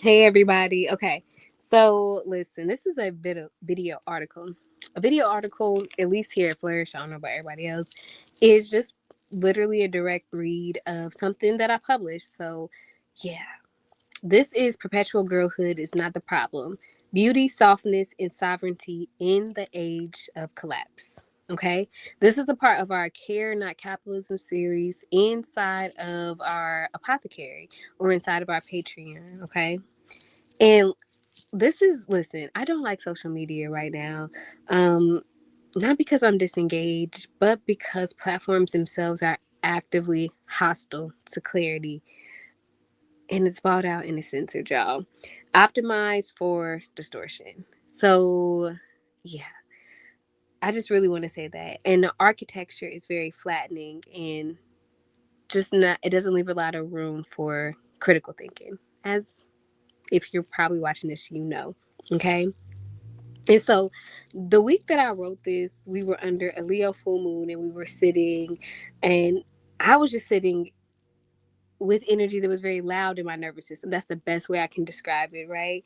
Hey everybody. Okay. So listen, this is a bit of video article. A video article, at least here at Flourish, I don't know about everybody else, is just literally a direct read of something that I published. So yeah. This is Perpetual Girlhood is not the problem. Beauty, softness, and sovereignty in the age of collapse. Okay. This is a part of our Care Not Capitalism series inside of our apothecary or inside of our Patreon. Okay. And listen, I don't like social media right now. Um, Not because I'm disengaged, but because platforms themselves are actively hostile to clarity and it's bought out in a censored, y'all. Optimized for distortion. So, yeah, I just really want to say that. And the architecture is very flattening and just not, it doesn't leave a lot of room for critical thinking, as if you're probably watching this, you know. Okay. And so the week that I wrote this, we were under a Leo full moon and we were sitting, and I was just sitting with energy that was very loud in my nervous system. That's the best way I can describe it, right?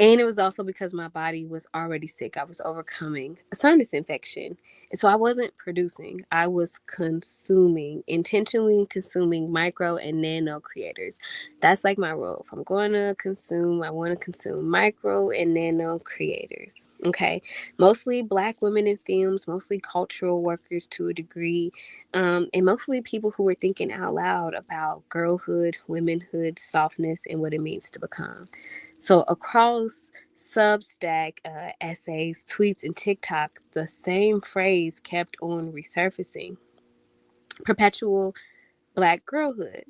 And it was also because my body was already sick. I was overcoming a sinus infection. And so I wasn't producing, I was consuming, intentionally consuming micro and nano creators. That's like my role. If I'm going to consume, I want to consume micro and nano creators. Okay. Mostly Black women in films, mostly cultural workers to a degree, and mostly people who were thinking out loud about girlhood, womanhood, softness, and what it means to become. So across Substack essays, tweets, and TikTok, the same phrase kept on resurfacing: perpetual Black girlhood.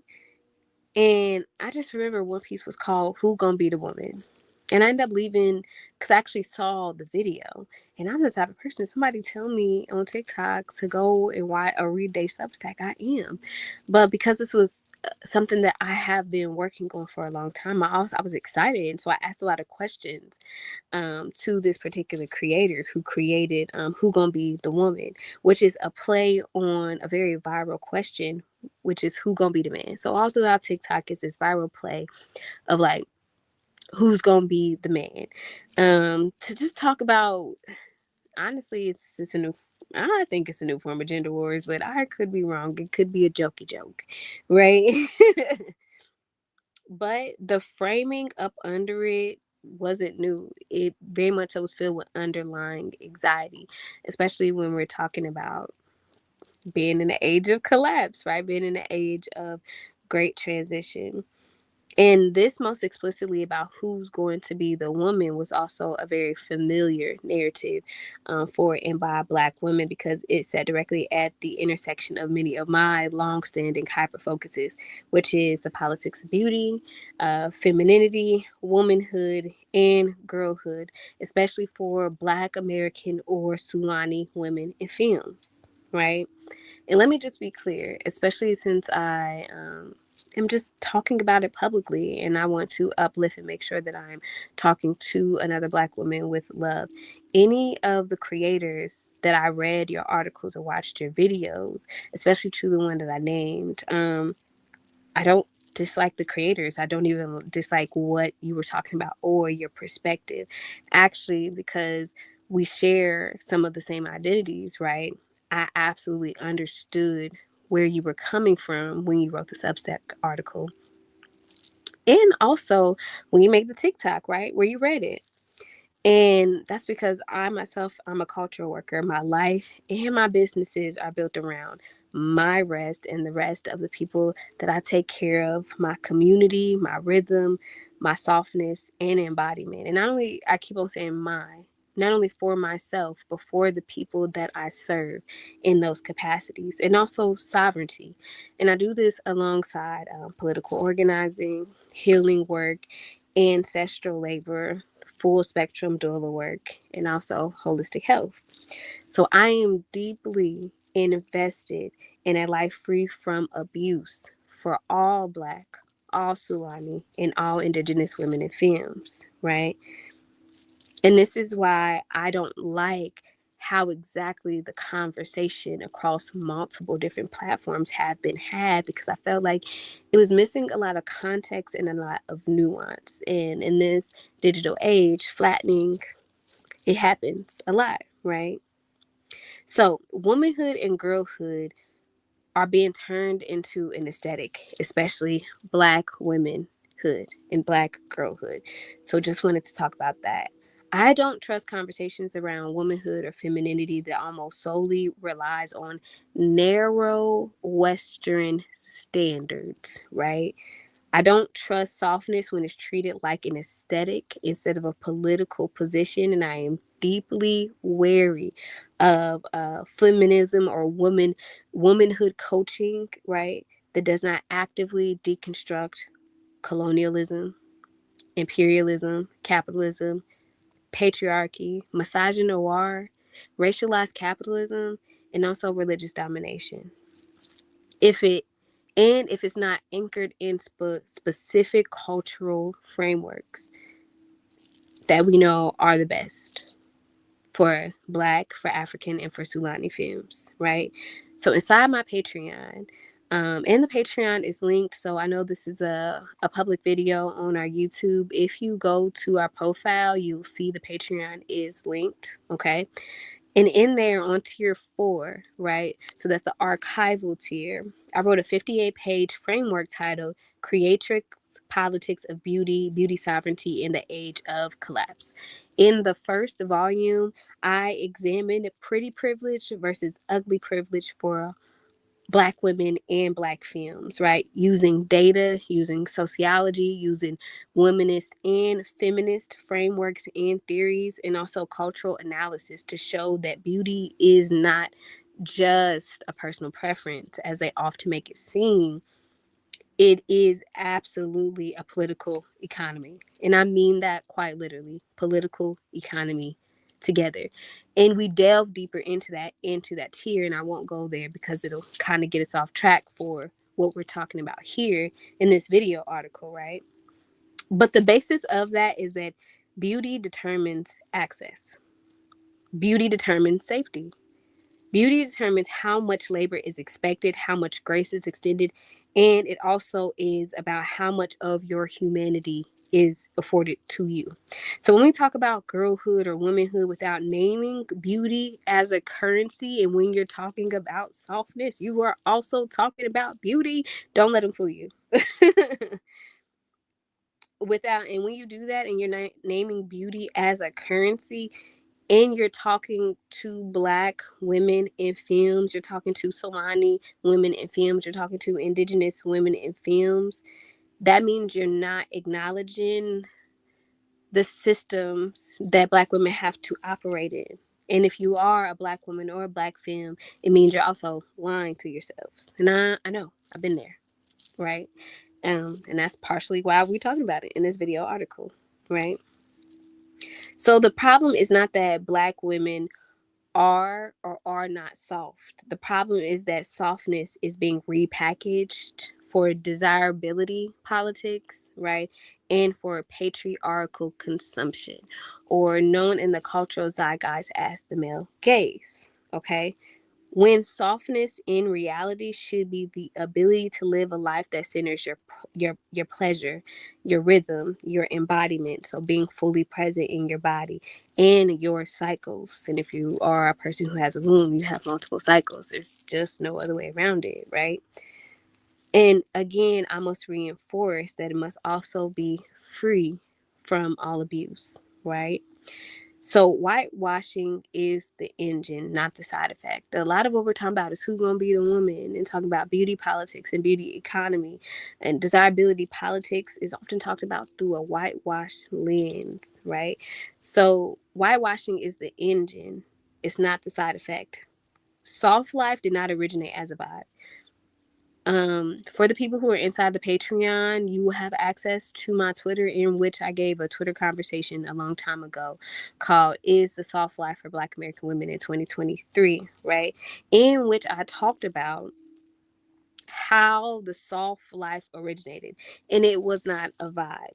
And I just remember one piece was called "Who Gonna Be the Woman?" And I ended up leaving because I actually saw the video. And I'm the type of person, somebody tell me on TikTok to go and watch or read their Substack, I am. But because this was something that I have been working on for a long time, I was excited. And so I asked a lot of questions to this particular creator who created Who Gonna Be the Woman, which is a play on a very viral question, which is who gonna be the man. So all throughout TikTok is this viral play of like who's gonna be the man. To just talk about, honestly, it's a new, I think it's a new form of gender wars, but I could be wrong. It could be a jokey joke, right? But the framing up under it wasn't new. It very much was filled with underlying anxiety, especially when we're talking about being in the age of collapse, right? Being in the age of great transition. And this most explicitly about who's going to be the woman was also a very familiar narrative for and by Black women because it sat directly at the intersection of many of my longstanding hyper focuses, which is the politics of beauty, femininity, womanhood, and girlhood, especially for Black American or Sulani women in films, right? And let me just be clear, especially since I am just talking about it publicly and I want to uplift and make sure that I'm talking to another Black woman with love. Any of the creators that I read your articles or watched your videos, especially to the one that I named, I don't dislike the creators. I don't even dislike what you were talking about or your perspective. Actually, because we share some of the same identities, right? I absolutely understood where you were coming from when you wrote the Substack article. And also when you made the TikTok, right? Where you read it. And that's because I myself, I'm a cultural worker. My life and my businesses are built around my rest and the rest of the people that I take care of, my community, my rhythm, my softness, and embodiment. And not only, I keep on saying my, not only for myself, but for the people that I serve in those capacities, and also sovereignty. And I do this alongside political organizing, healing work, ancestral labor, full spectrum doula work, and also holistic health. So I am deeply invested in a life free from abuse for all Black, all Sulani, and all Indigenous women in films, right? And this is why I don't like how exactly the conversation across multiple different platforms have been had, because I felt like it was missing a lot of context and a lot of nuance. And in this digital age, flattening, it happens a lot, right? So, womanhood and girlhood are being turned into an aesthetic, especially Black womanhood and Black girlhood. So, just wanted to talk about that. I don't trust conversations around womanhood or femininity that almost solely relies on narrow Western standards, right? I don't trust softness when it's treated like an aesthetic instead of a political position, and I am deeply wary of feminism or womanhood coaching, right? That does not actively deconstruct colonialism, imperialism, capitalism, patriarchy, misogynoir, racialized capitalism, and also religious domination. If it and if it's not anchored in specific cultural frameworks that we know are the best for Black, for African, and for Sulani films, right? So inside my Patreon, and the Patreon is linked. So I know this is a public video on our YouTube. If you go to our profile, you'll see the Patreon is linked, okay? And in there on tier 4, right? So that's the archival tier. I wrote a 58-page framework titled Creatrix Politics of Beauty, Beauty Sovereignty in the Age of Collapse. In the first volume, I examined pretty privilege versus ugly privilege for Black women and Black films, right? Using data, using sociology, using womanist and feminist frameworks and theories, and also cultural analysis to show that beauty is not just a personal preference, as they often make it seem. It is absolutely a political economy. And I mean that quite literally, political economy together. And we delve deeper into that tier, and I won't go there because it'll kind of get us off track for what we're talking about here in this video article, right? But the basis of that is that beauty determines access. Beauty determines safety. Beauty determines how much labor is expected, how much grace is extended, and it also is about how much of your humanity is afforded to you. So when we talk about girlhood or womanhood without naming beauty as a currency, and when you're talking about softness, you are also talking about beauty. Don't let them fool you. And when you do that and you're not naming beauty as a currency, and you're talking to Black women in films, you're talking to Solani women in films, you're talking to Indigenous women in films, that means you're not acknowledging the systems that Black women have to operate in. And if you are a Black woman or a Black film, it means you're also lying to yourselves. And I know, I've been there, right? And that's partially why we're talking about it in this video article, right? So the problem is not that Black women are or are not soft. The problem is that softness is being repackaged for desirability politics, right? And for patriarchal consumption, or known in the cultural zeitgeist as the male gaze, okay? When softness in reality should be the ability to live a life that centers your pleasure, your rhythm, your embodiment. So being fully present in your body and your cycles. And if you are a person who has a womb, you have multiple cycles. There's just no other way around it, right? And again, I must reinforce that it must also be free from all abuse, right? So whitewashing is the engine, not the side effect. A lot of what we're talking about is who's going to be the woman, and talking about beauty politics and beauty economy. And desirability politics is often talked about through a whitewash lens, right? So whitewashing is the engine. It's not the side effect. Soft life did not originate as a vibe. For the people who are inside the Patreon, you will have access to my Twitter, in which I gave a Twitter conversation a long time ago called Is the Soft Life for Black American Women in 2023, right? In which I talked about how the soft life originated. And it was not a vibe.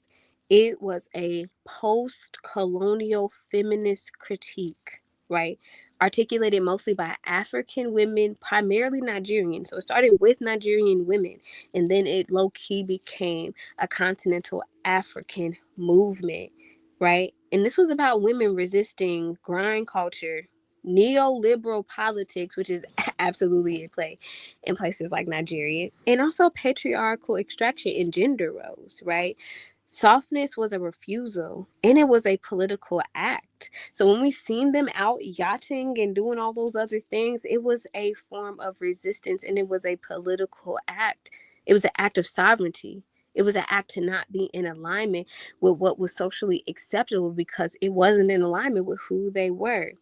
It was a post-colonial feminist critique, right, articulated mostly by African women, primarily Nigerian. So it started with Nigerian women, and then it low key became a continental African movement, right? And this was about women resisting grind culture, neoliberal politics, which is absolutely at play in places like Nigeria, and also patriarchal extraction in gender roles, right? Softness was a refusal and it was a political act. So when we seen them out yachting and doing all those other things, it was a form of resistance and it was a political act. It was an act of sovereignty. It was an act to not be in alignment with what was socially acceptable because it wasn't in alignment with who they were.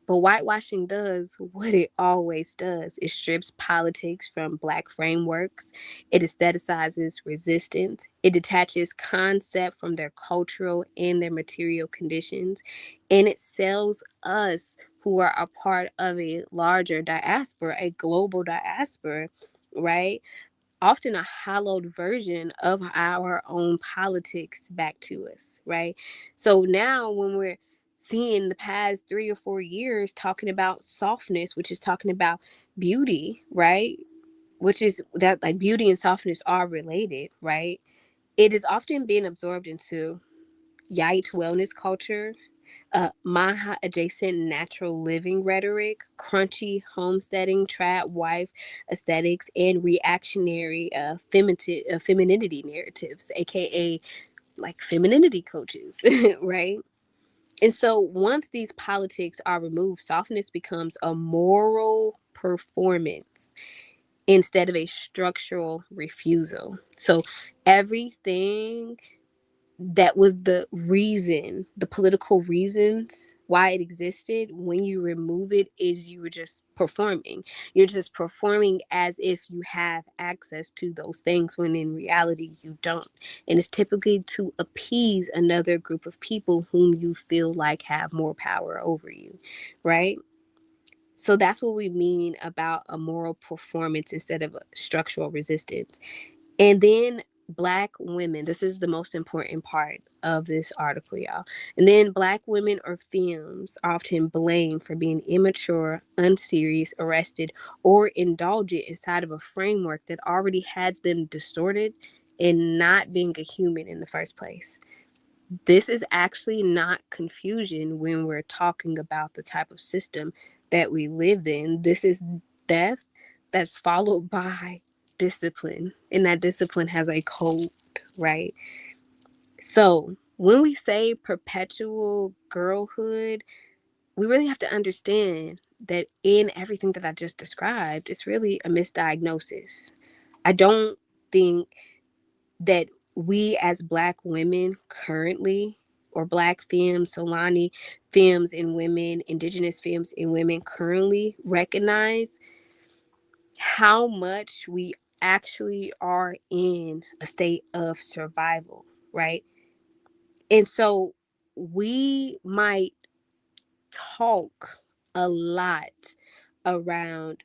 But whitewashing does what it always does. It strips politics from Black frameworks. It aestheticizes resistance. It detaches concept from their cultural and their material conditions. And it sells us, who are a part of a larger diaspora, a global diaspora, right? Often a hollowed version of our own politics back to us, right? So now when we're seeing the past 3 or 4 years talking about softness, which is talking about beauty, right? Which is that like beauty and softness are related, right? It is often being absorbed into Yite wellness culture, Maha adjacent natural living rhetoric, crunchy homesteading, trad wife aesthetics, and reactionary femininity narratives, aka like femininity coaches, right? And so once these politics are removed, softness becomes a moral performance instead of a structural refusal. So everything that was the reason, the political reasons why it existed, when you remove it, is you were just performing. You're just performing as if you have access to those things when in reality you don't. And it's typically to appease another group of people whom you feel like have more power over you, right? So that's what we mean about a moral performance instead of a structural resistance. And then Black women, this is the most important part of this article, y'all. And then Black women or femmes are often blamed for being immature, unserious, arrested, or indulgent inside of a framework that already had them distorted and not being a human in the first place. This is actually not confusion when we're talking about the type of system that we lived in. This is death that's followed by discipline, and that discipline has a code, right? So when we say perpetual girlhood, we really have to understand that in everything that I just described, it's really a misdiagnosis. I don't think that we as Black women currently, or Black femmes, Solani femmes and women, Indigenous femmes and women currently recognize how much we actually are in a state of survival, right? And so we might talk a lot around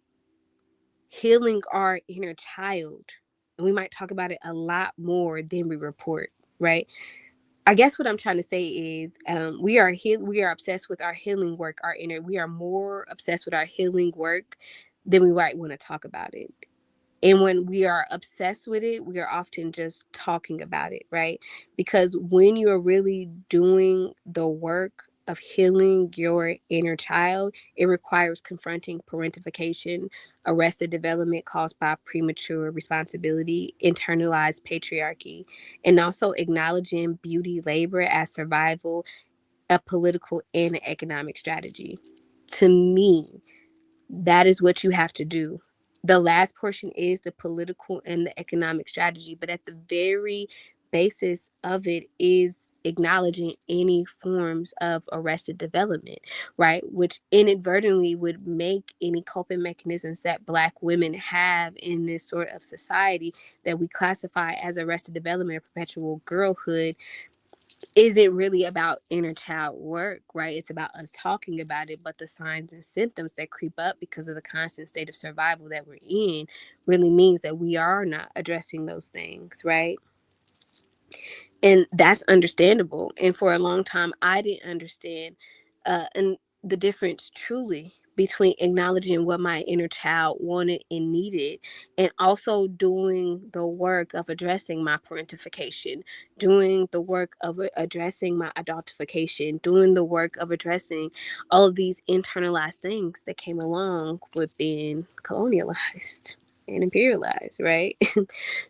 healing our inner child, and we might talk about it a lot more than we report, right? I guess what I'm trying to say is we are obsessed with our healing work, our inner. We are more obsessed with our healing work than we might want to talk about it. And when we are obsessed with it, we are often just talking about it, right? Because when you are really doing the work of healing your inner child, it requires confronting parentification, arrested development caused by premature responsibility, internalized patriarchy, and also acknowledging beauty labor as survival, a political and an economic strategy. To me, that is what you have to do. The last portion is the political and the economic strategy, but at the very basis of it is acknowledging any forms of arrested development, right? Which inadvertently would make any coping mechanisms that Black women have in this sort of society that we classify as arrested development or perpetual girlhood isn't really about inner child work, right? It's about us talking about it, but the signs and symptoms that creep up because of the constant state of survival that we're in really means that we are not addressing those things, right? And that's understandable. And for a long time, I didn't understand. And the difference truly between acknowledging what my inner child wanted and needed, and also doing the work of addressing my parentification, doing the work of addressing my adultification, doing the work of addressing all of these internalized things that came along with being colonialized and imperialized, right?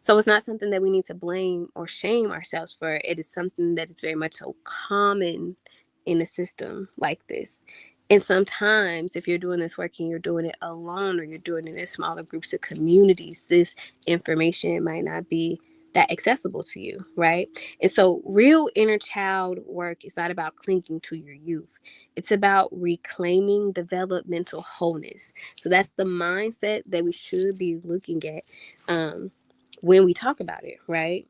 So it's not something that we need to blame or shame ourselves for. It is something that is very much so common in a system like this. And sometimes, if you're doing this work and you're doing it alone or you're doing it in smaller groups of communities, this information might not be that accessible to you, right? And so, real inner child work is not about clinging to your youth, it's about reclaiming developmental wholeness. So, that's the mindset that we should be looking at when we talk about it, right?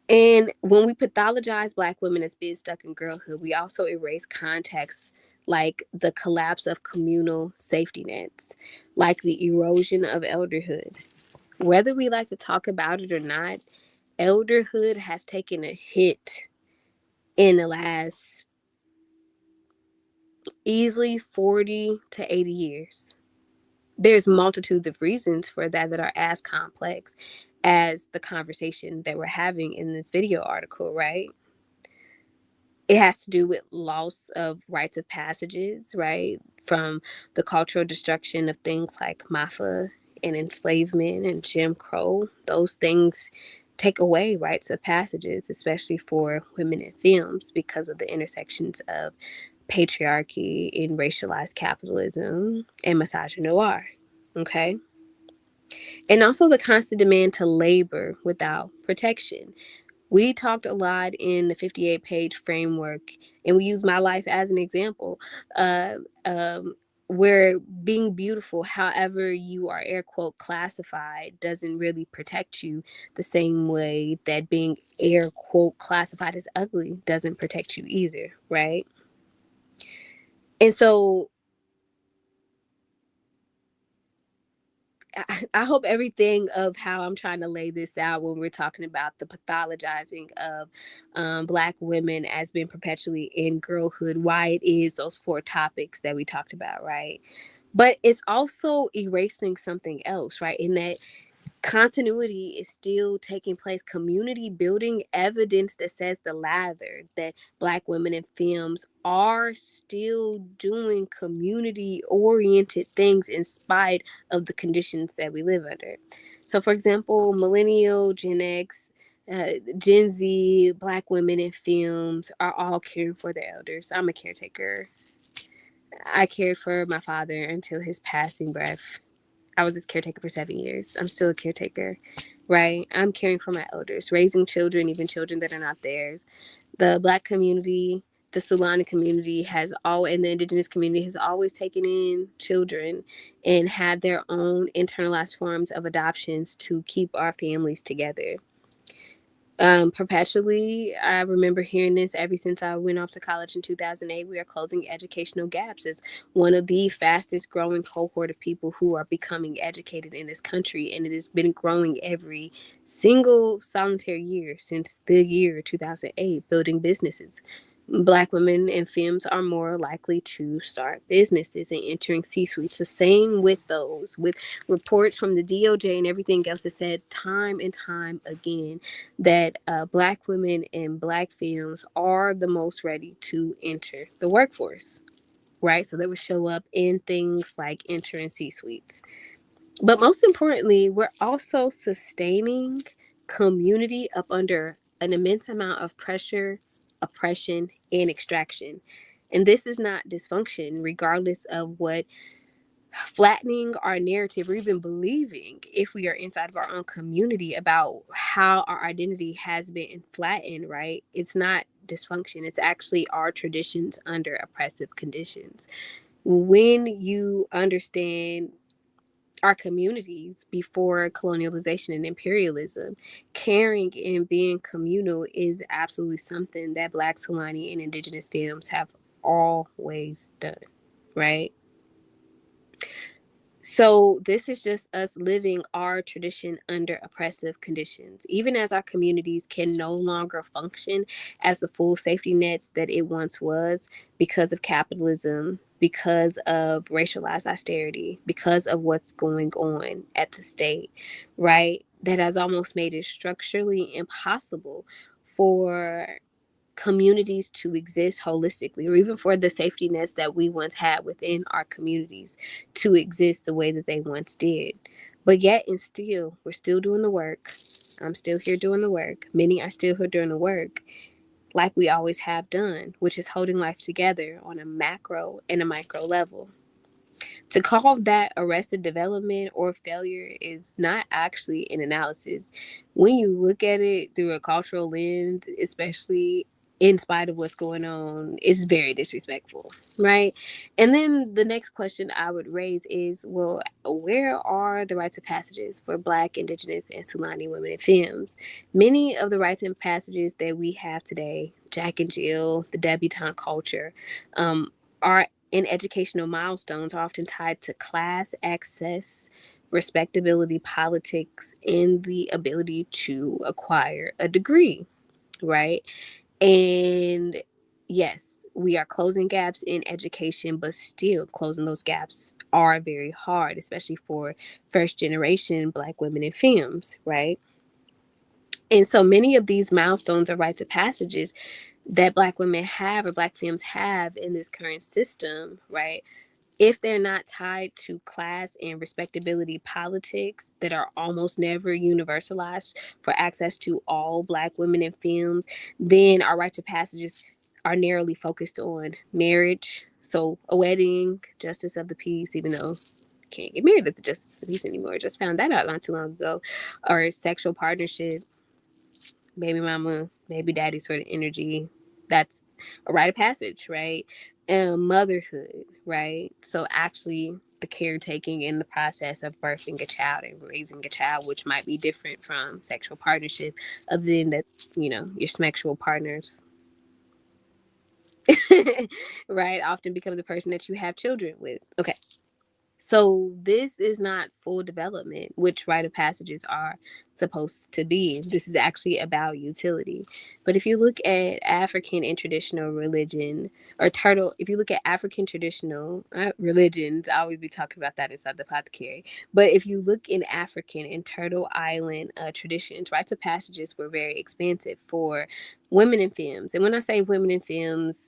And when we pathologize Black women as being stuck in girlhood, we also erase contexts like the collapse of communal safety nets, like the erosion of elderhood. Whether we like to talk about it or not, elderhood has taken a hit in the last easily 40 to 80 years. There's multitudes of reasons for that are as complex as the conversation that we're having in this video article, right? It has to do with loss of rites of passages, right? From the cultural destruction of things like MAFA and enslavement and Jim Crow. Those things take away rites of passages, especially for women in films, because of the intersections of patriarchy and racialized capitalism and misogynoir. Okay. And also the constant demand to labor without protection. We talked a lot in the 58-page framework, and we use my life as an example, uh, um, where being beautiful, however you are air quote classified, doesn't really protect you the same way that being air quote classified as ugly doesn't protect you either, right? And so I hope everything of how I'm trying to lay this out when we're talking about the pathologizing of Black women as being perpetually in girlhood, why it is those four topics that we talked about, right? But it's also erasing something else, right? In that continuity is still taking place, community building evidence that says the latter, that Black women in films are still doing community oriented things in spite of the conditions that we live under. So for example, millennial, Gen X, Gen Z, Black women in films are all caring for their elders. I'm a caretaker. I cared for my father until his passing breath. I was his caretaker for 7 years. I'm still a caretaker, right? I'm caring for my elders, raising children, even children that are not theirs. The Black community, the Solana community has all, and the Indigenous community has always taken in children and had their own internalized forms of adoptions to keep our families together. Perpetually, I remember hearing this ever since I went off to college in 2008. We are closing educational gaps as one of the fastest growing cohort of people who are becoming educated in this country, and it has been growing every single solitary year since the year 2008, building businesses. Black women in films are more likely to start businesses and entering C-suites. The same with those, with reports from the DOJ and everything else that said time and time again that Black women in Black films are the most ready to enter the workforce, right? So they would show up in things like entering C-suites. But most importantly, we're also sustaining community up under an immense amount of pressure, oppression, and extraction. And this is not dysfunction, regardless of what flattening our narrative or even believing, if we are inside of our own community, about how our identity has been flattened, right? It's not dysfunction. It's actually our traditions under oppressive conditions. When you understand our communities before colonialization and imperialism, caring and being communal is absolutely something that Black, Solani, and Indigenous films have always done, right? So this is just us living our tradition under oppressive conditions, even as our communities can no longer function as the full safety nets that it once was because of capitalism, because of racialized austerity, because of what's going on at the state, right? That has almost made it structurally impossible for communities to exist holistically, or even for the safety nets that we once had within our communities to exist the way that they once did. But yet and still, we're still doing the work. I'm still here doing the work. Many are still here doing the work like we always have done, which is holding life together on a macro and a micro level. To call that arrested development or failure is not actually an analysis. When you look at it through a cultural lens, especially in spite of what's going on, it's very disrespectful, right? And then the next question I would raise is, well, where are the rites of passages for Black, Indigenous, and Fulani women and femmes? Many of the rites and passages that we have today, Jack and Jill, the debutante culture, are in educational milestones are often tied to class access, respectability, politics, and the ability to acquire a degree, right? And yes, we are closing gaps in education, but still closing those gaps are very hard, especially for first generation Black women and femmes, right? And so many of these milestones or rites of passages that Black women have or Black femmes have in this current system, right? If they're not tied to class and respectability politics that are almost never universalized for access to all Black women and femmes, then our rites of passages are narrowly focused on marriage. So a wedding, justice of the peace, even though can't get married at the justice of the peace anymore. Just found that out not too long ago. Or sexual partnership, baby mama, baby daddy sort of energy. That's a rite of passage, right? Motherhood, right? So actually the caretaking in the process of birthing a child and raising a child, which might be different from sexual partnership, other than that, your sexual partners, right, often become the person that you have children with. Okay. So this is not full development, which rite of passages are supposed to be. This is actually about utility. But if you look at African and traditional religion, or turtle, if you look at African traditional religions, I always be talking about that inside the apothecary. But if you look in African and Turtle Island traditions, rites of passages were very expansive for women and femmes. And when I say women and femmes,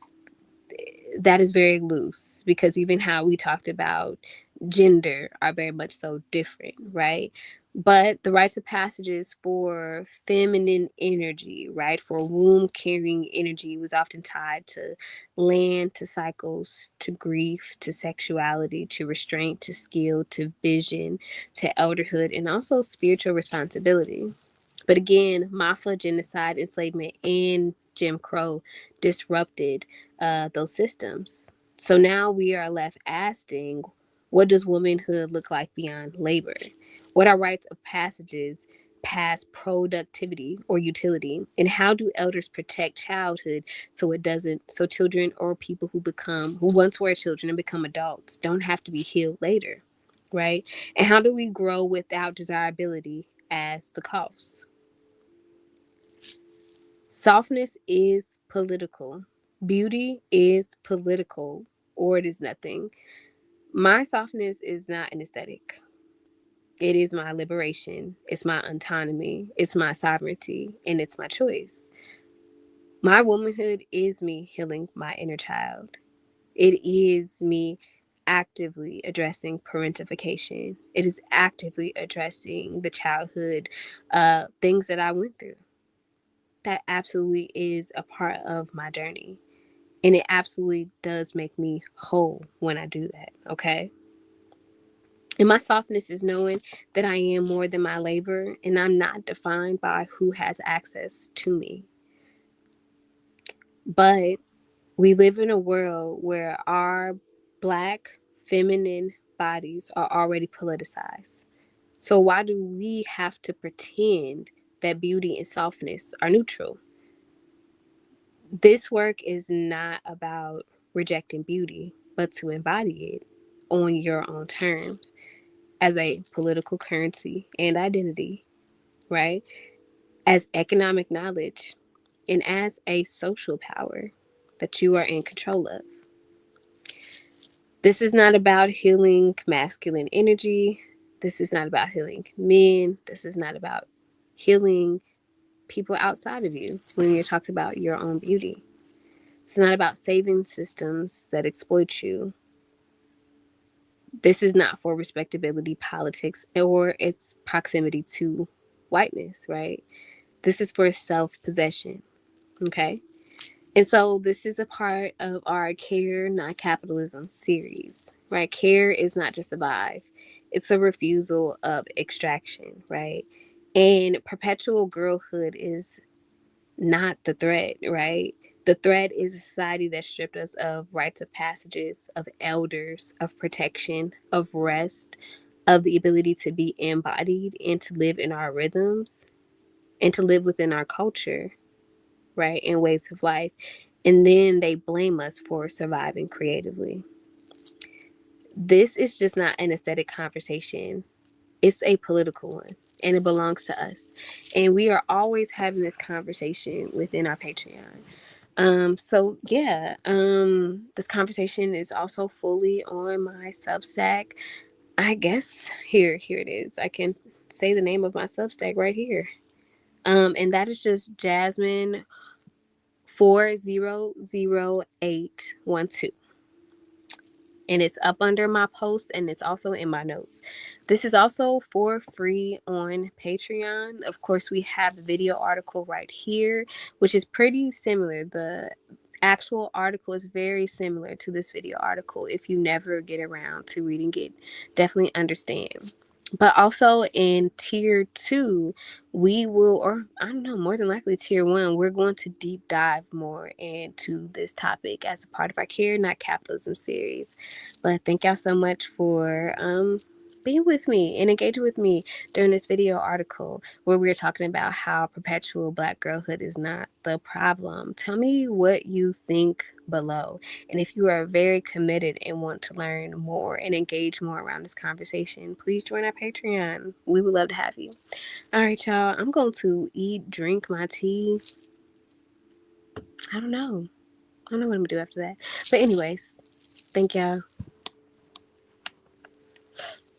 that is very loose because even how we talked about gender are very much so different, right? But the rites of passages for feminine energy, right, for womb carrying energy was often tied to land, to cycles, to grief, to sexuality, to restraint, to skill, to vision, to elderhood, and also spiritual responsibility. But again, Mafia, genocide, enslavement, and Jim Crow disrupted those systems. So now we are left asking, what does womanhood look like beyond labor? What are rites of passages past productivity or utility? And how do elders protect childhood so it doesn't, so children or people who once were children and become adults don't have to be healed later, right? And how do we grow without desirability as the cost? Softness is political. Beauty is political, or it is nothing. My softness is not an aesthetic. It is my liberation. It's my autonomy. It's my sovereignty. And it's my choice. My womanhood is me healing my inner child. It is me actively addressing parentification. It is actively addressing the childhood things that I went through. That absolutely is a part of my journey. And it absolutely does make me whole when I do that. Okay. And my softness is knowing that I am more than my labor and I'm not defined by who has access to me. But we live in a world where our Black feminine bodies are already politicized. So why do we have to pretend that beauty and softness are neutral? This work is not about rejecting beauty, but to embody it on your own terms. as a political currency and identity, right? As economic knowledge, and as a social power that you are in control of. This is not about healing masculine energy. This is not about healing men. This is not about healing people outside of you when you're talking about your own beauty. It's not about saving systems that exploit you. This is not for respectability politics or its proximity to whiteness, right? This is for self possession, okay? And so this is a part of our Care, Not Capitalism series, right? Care is not just a vibe, it's a refusal of extraction, right? And perpetual girlhood is not the threat, right? The threat is a society that stripped us of rites of passages, of elders, of protection, of rest, of the ability to be embodied and to live in our rhythms and to live within our culture, right? And ways of life. And then they blame us for surviving creatively. This is just not an aesthetic conversation, it's a political one. And it belongs to us. And we are always having this conversation within our Patreon. So yeah, this conversation is also fully on my Substack. I guess here it is. I can say the name of my Substack right here. And that is just Jasmine 4000812, and it's up under my post and it's also in my notes. This is also for free on Patreon. Of course, we have the video article right here, which is pretty similar. The actual article is very similar to this video article. If you never get around to reading it, definitely understand. But also in tier 2, we will, or I don't know, more than likely tier 1, we're going to deep dive more into this topic as a part of our Care Not Capitalism series. But thank y'all so much for being with me and engaging with me during this video article where we were talking about how perpetual Black girlhood is not the problem. Tell me what you think below. And if you are very committed and want to learn more and engage more around this conversation, please join our Patreon. We would love to have you. All right, y'all. I'm going to eat, drink my tea. I don't know. I don't know what I'm going to do after that. But anyways, thank y'all.